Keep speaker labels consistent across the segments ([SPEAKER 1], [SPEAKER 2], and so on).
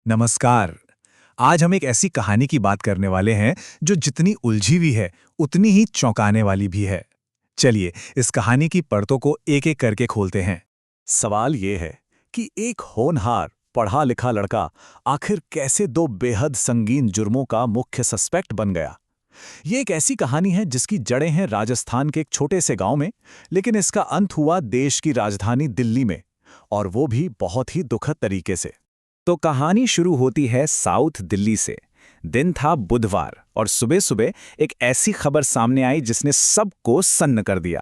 [SPEAKER 1] नमस्कार। आज हम एक ऐसी कहानी की बात करने वाले हैं जो जितनी उलझी हुई है उतनी ही चौंकाने वाली भी है। चलिए इस कहानी की परतों को एक-एक करके खोलते हैं।
[SPEAKER 2] सवाल ये है कि एक होनहार पढ़ा लिखा लड़का आखिर कैसे दो बेहद संगीन जुर्मों का मुख्य सस्पेक्ट बन गया। ये एक ऐसी कहानी है जिसकी जड़ें हैं राजस्थान के एक छोटे से गांव में, लेकिन इसका अंत हुआ देश की राजधानी दिल्ली में, और वो भी बहुत ही दुखद तरीके से।
[SPEAKER 3] तो कहानी शुरू होती है साउथ दिल्ली से। दिन था बुधवार और सुबह सुबह एक ऐसी खबर सामने आई जिसने सबको सन्न कर दिया।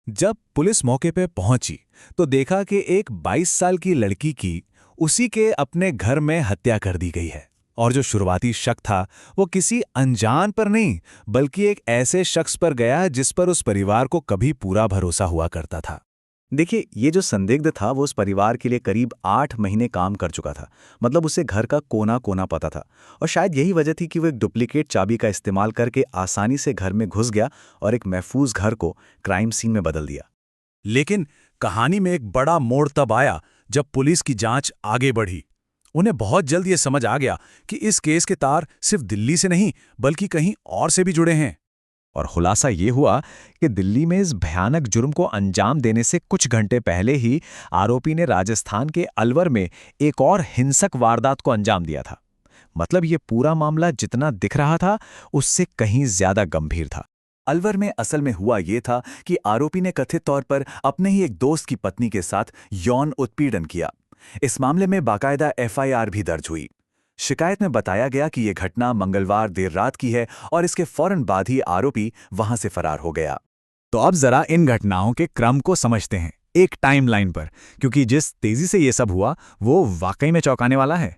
[SPEAKER 1] जब पुलिस मौके पे पहुंची तो देखा कि एक 22 साल की लड़की की उसी के अपने घर में हत्या कर दी गई है। और जो शुरुआती शक था वो किसी अनजान पर नहीं बल्कि एक ऐसे शख्स पर गया जिस पर उस परिवार को कभी पूरा भरोसा हुआ करता था।
[SPEAKER 3] देखिए, ये जो संदिग्ध था वो उस परिवार के लिए करीब 8 महीने काम कर चुका था। मतलब उसे घर का कोना कोना पता था, और शायद यही वजह थी कि वो एक डुप्लीकेट चाबी का इस्तेमाल करके आसानी से घर में घुस गया और एक महफूज घर को क्राइम सीन में बदल दिया।
[SPEAKER 2] लेकिन कहानी में एक बड़ा मोड़ तब आया जब पुलिस की जांच आगे बढ़ी। उन्हें बहुत जल्द ये समझ आ गया कि इस केस के तार सिर्फ दिल्ली से नहीं बल्कि कहीं और से भी जुड़े हैं।
[SPEAKER 3] और खुलासा ये हुआ कि दिल्ली में इस भयानक जुर्म को अंजाम देने से कुछ घंटे पहले ही आरोपी ने राजस्थान के अलवर में एक और हिंसक वारदात को अंजाम दिया था। मतलब ये पूरा मामला जितना दिख रहा था उससे कहीं ज्यादा गंभीर था।
[SPEAKER 2] अलवर में असल में हुआ ये था कि आरोपी ने कथित तौर पर अपने ही एक दोस्त की पत्नी के साथ यौन उत्पीड़न किया। इस मामले में बाकायदा एफआईआर भी दर्ज हुई। शिकायत में बताया गया कि यह घटना मंगलवार देर रात की है और इसके फौरन बाद ही आरोपी वहां से फरार हो गया।
[SPEAKER 1] तो अब जरा इन घटनाओं के क्रम को समझते हैं एक टाइमलाइन पर, क्योंकि जिस तेजी से ये सब हुआ वो वाकई में चौंकाने वाला है।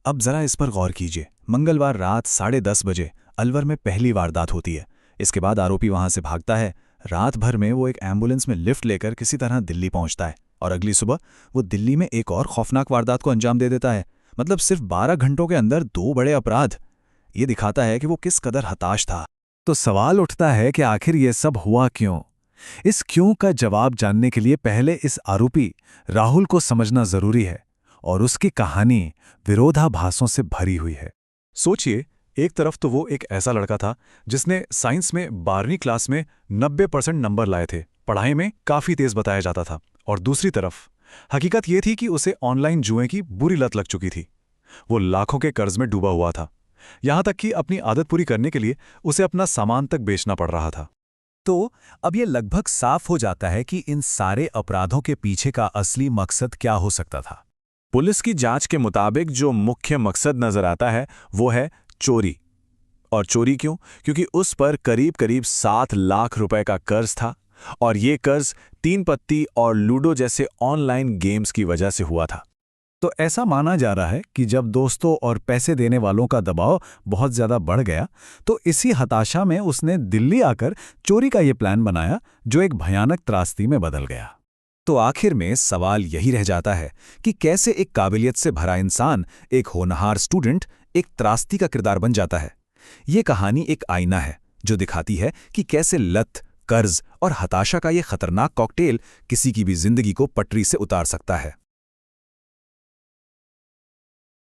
[SPEAKER 1] अब जरा इस पर गौर कीजिए। मंगलवार रात 10:30 बजे अलवर में पहली वारदात होती है। इसके बाद आरोपी वहां से भागता है। रात भर में वो एक एम्बुलेंस में लिफ्ट लेकर किसी तरह दिल्ली पहुंचता है और अगली सुबह वो दिल्ली में एक और खौफनाक वारदात को अंजाम दे देता है। मतलब सिर्फ 12 घंटों के अंदर 2 बड़े अपराध। ये दिखाता है कि वो किस कदर हताश था। तो सवाल उठता है कि आखिर ये सब हुआ क्यों। इस क्यों का जवाब जानने के लिए पहले इस आरोपी राहुल को समझना जरूरी है, और उसकी कहानी विरोधाभासों से भरी हुई है। सोचिए, एक तरफ तो वो एक ऐसा लड़का था जिसने साइंस में 12वीं क्लास में 90% नंबर लाए थे, पढ़ाई में काफी तेज बताया जाता था, और दूसरी तरफ हकीकत ये थी कि उसे ऑनलाइन जुए की बुरी लत लग चुकी थी। वो लाखों के कर्ज में डूबा हुआ था, यहां तक कि अपनी आदत पूरी करने के लिए उसे अपना सामान तक बेचना पड़ रहा था। तो अब ये लगभग साफ हो जाता है कि इन सारे अपराधों के पीछे का असली मकसद क्या हो सकता था। पुलिस की जांच के मुताबिक जो मुख्य मकसद नजर आता है वो है चोरी। और चोरी क्यों? क्योंकि उस पर करीब करीब 7 लाख रुपए का कर्ज था, और ये कर्ज 3 पत्ती और लूडो जैसे ऑनलाइन गेम्स की वजह से हुआ था। तो ऐसा माना जा रहा है कि जब दोस्तों और पैसे देने वालों का दबाव बहुत ज्यादा बढ़ गया तो इसी हताशा में उसने दिल्ली आकर चोरी का ये प्लान बनाया, जो एक भयानक त्रासदी में बदल गया। तो आखिर में सवाल यही रह जाता है कि कैसे एक काबिलियत से भरा इंसान, एक होनहार स्टूडेंट, एक त्रासदी का किरदार बन जाता है। ये कहानी एक आईना है जो दिखाती है कि कैसे लत, कर्ज और हताशा का ये खतरनाक कॉकटेल किसी की भी जिंदगी को पटरी से उतार सकता है।